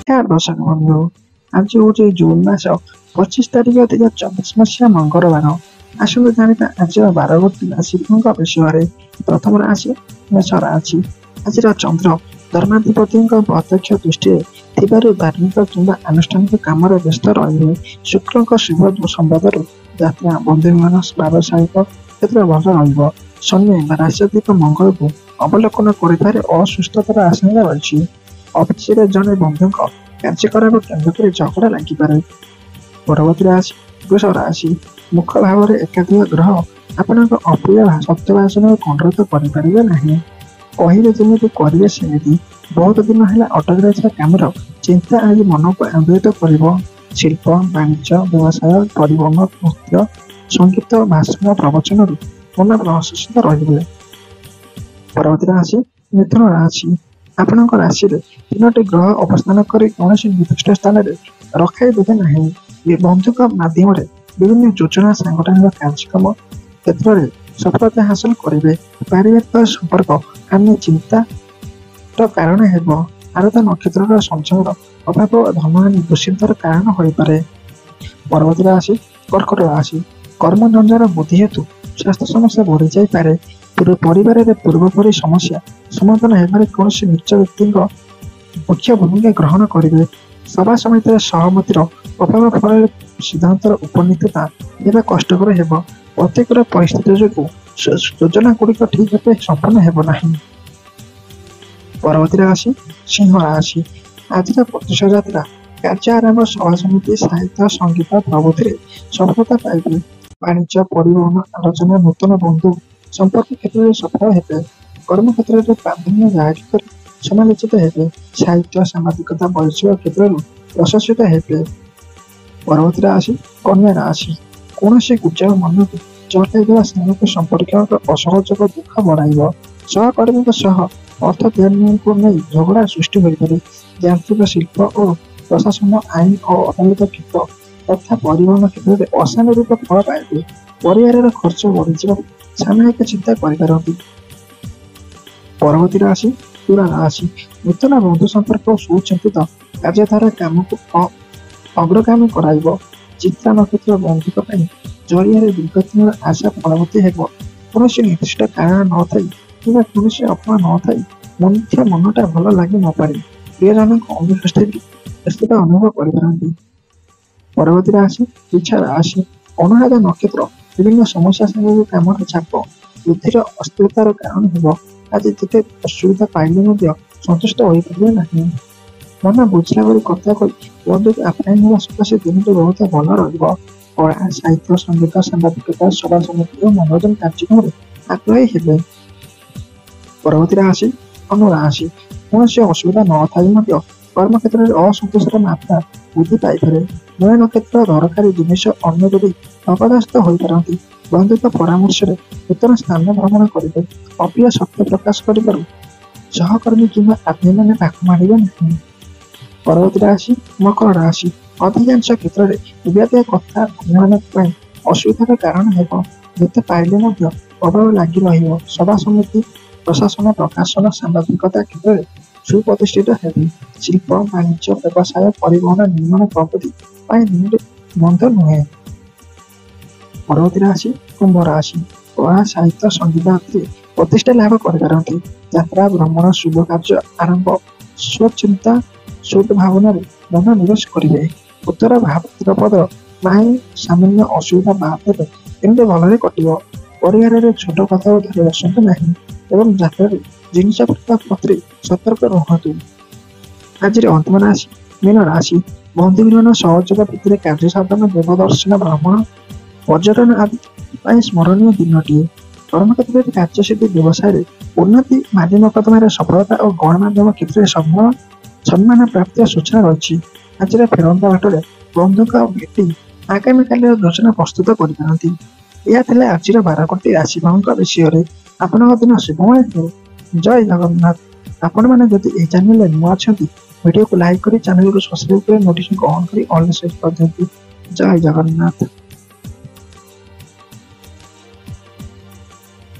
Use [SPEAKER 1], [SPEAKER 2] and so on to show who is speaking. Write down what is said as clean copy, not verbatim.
[SPEAKER 1] नमस्कार दर्शक बंधु। आज हूँ जून मास 25 तारिख 2024 मसीहा मंगलवार। आसतु जाना आज 12 राशिफल विषय। प्रथम राशि मेष राशि। आज चंद्र धर्माधिपति प्रत्यक्ष दृष्टि धार्मिक किंवा आनुष्ठानिक काम व्यस्त रही। शुक्र शुभ संवाद यात्रा बंधु व्यावसायिक क्षेत्र भल रही। शनि राष्ट्रदीप मंगल को अवलोकन कर असुस्थतार आशंका रही। ऑफिस जड़े बंधु कार्यकलाप केन्द्र कर झगड़ा लगिपे। परवर्ती राशि वृष राशि। मुख्य भाव में एकाधिक ग्रह आपण अप्रिय सत्य भाषण को अनुरोध करेंगे ना। कहले जमी करेंगे सेमती। बहुत दिन है अटक रही कम चिंता आज मन को आंदोलित कर। शिल्प वाणिज्य व्यवसाय परिवहन नृत्य संगीत भाषण प्रवचन मन प्रशंसित रही। परवर्ती राशि मिथुन राशि। आपण राशि तीनोटी ग्रह अवस्थान कर कौन निर्दिष्ट स्थान में रखाई देवे ना। बंधु माध्यम विभिन्न योजना सांगठनिक कार्यक्रम क्षेत्र में सफलता हासिल करेंगे। पारिवारिक संपर्क अन्य चिंता कारण हेब। आरत नक्षत्र संचय अभाव धनहानि दुश्चिंतार कारण हो पारे। परवर्ती राशि कर्कट राशि। कर्म झंझार बुद्धि हेतु स्वास्थ्य समस्या बढ़ी जापे। परिवार पूर्वपरी समस्या समाधान होबार कौन निच व्यक्ति मुख्य भूमिका ग्रहण करेंगे। सभा समिति सहमतिर अभाव फल सिद्धांत उपनीतता होगा कष्टर हो। प्रत्येक परिस्थिति जो योजना गुड़िक ठीक भाव संपन्न होना। परवर्ती राशि सिंह राशि। आज प्रतिशत यात्रा कार्य आरंभ सभा समिति साहित्य संगीत प्रभृति सफलता पाइबे। वाणिज्य परिवहन आलोचना नूतन बंधु संपर्क क्षेत्र में सफल हेबे। कर्म क्षेत्र में प्राधान्य जारी कर समालोचित हेबे। साहित्य सामाजिकता वैश्विक क्षेत्र में प्रशंसित हेबे। परवर्ती राशि कन्या राशि। कौन से गुजर मन को चटाई सामूहिक संपर्क असहयोग दुख बढ़ाइब। सहकर्मी अर्थ देन को नहीं झगड़ा सृष्टि हो पारे। यांत्रिक शिल्प और प्रशासन आईन और अदालत क्षेत्र तथा परिवहन क्षेत्र में असानुरूप फल पाइबे। परिवार खर्च बढ़ी सामूहिक चिंता करें। परवर्ती राशि तुला राशि। नूतन बंधु संपर्क सुचिंतित कार्यधारा काम को अग्रगामी कराइब। चित्रा नक्षत्र बंधुक जरिया दीर्घदिन आशा फलवती हो। कौन निर्दिष्ट कारण न थी कि कौन अफवाह न थी मनुष्य मनटा भल लगे न पारे। प्रियजन अनुपस्थिति अनुभव कर। परवर्ती राशि इच्छा राशि। अनुराधा नक्षत्र विभिन्न समस्या संगे कम चाप बुद्धिर अस्थिरतार कारण हो। आज जिते असुविधा पाइले संतुष्ट हो पारे ना। मन बुझला भाई कथा कही बंधु को आपणाई सकाशे दिन बहुत भल रहा। कला साहित्य संगीत सांबादिकता सभा समिति और मनोरंजन कार्यक्रम में आग्रही हे। परवर्ती राशि अनुराशि। कौन से असुविधा न था कर्म क्षेत्र में असंतोषर मात्रा वृद्धि पाइपे। नया नक्षत्र दरकारी जिनिस अन्य जो अपदस्थ हो पारती। बंधु परामर्श नूतन स्थान भ्रमण करेंगे। अप्रिय सत्य प्रकाश कर सहकर्मी किंवा आत्मीय मैंने पाख मारे ना। परवर्ती राशि मकर राशि। अधिकांश क्षेत्र में विवादित कथा अन्य असुविधार कारण हो। जिते पाइले अभाव लगी रही। सभा समिति प्रशासन प्रकाशन सांबादिकता क्षेत्र में सुप्रतिष्ठित हेबे। शिल्प वाणिज्य व्यवसाय परिवहन निर्माण प्रगति बंध नुहे। परवर्ती राशि कुंभ राशि। कला साहित्य संगीत प्रतिष्ठा लाभ कर। यात्रा भ्रमण शुभ कार्य आरंभ स्वचिंता शुद्ध भावना मन निवेश करेंगे। उत्तर भाद्रपद माई सामान्य असुविधा बाद एमती भल कटो। परिवार छोट कथा धरी आसतु ना एवं यात्रा जिनस प्रति सतर्क रुहतु। आज अंतिम राशि मीन राशि। बंधु मिलन सहयोग भित्ति कार्य साधन देवदर्शन भ्रमण पर्यटन आदि स्मरणीय दिनटीए। कर्म क्षेत्र में कार्यसिद्धि व्यवसाय उन्नति माध्यमिकतम सफलता और गणमाध्यम क्षेत्र में सम्मान प्राप्ति सूचना रही। आज फेरंता बाटर बंधु भेटी आगामी काल योजना प्रस्तुत कर। यह आज 12 राशिफल विषय। आपण दिन शुभमय हो। जय जगन्नाथ। आपण मैंने जदि यह चैनल नुआ अच्छा वीडियो को लाइक कर चैनल को सब्सक्राइब कर नोटिफिकेशन ऑन कर ऑल सेट कर दियंतु। जय जगन्नाथ।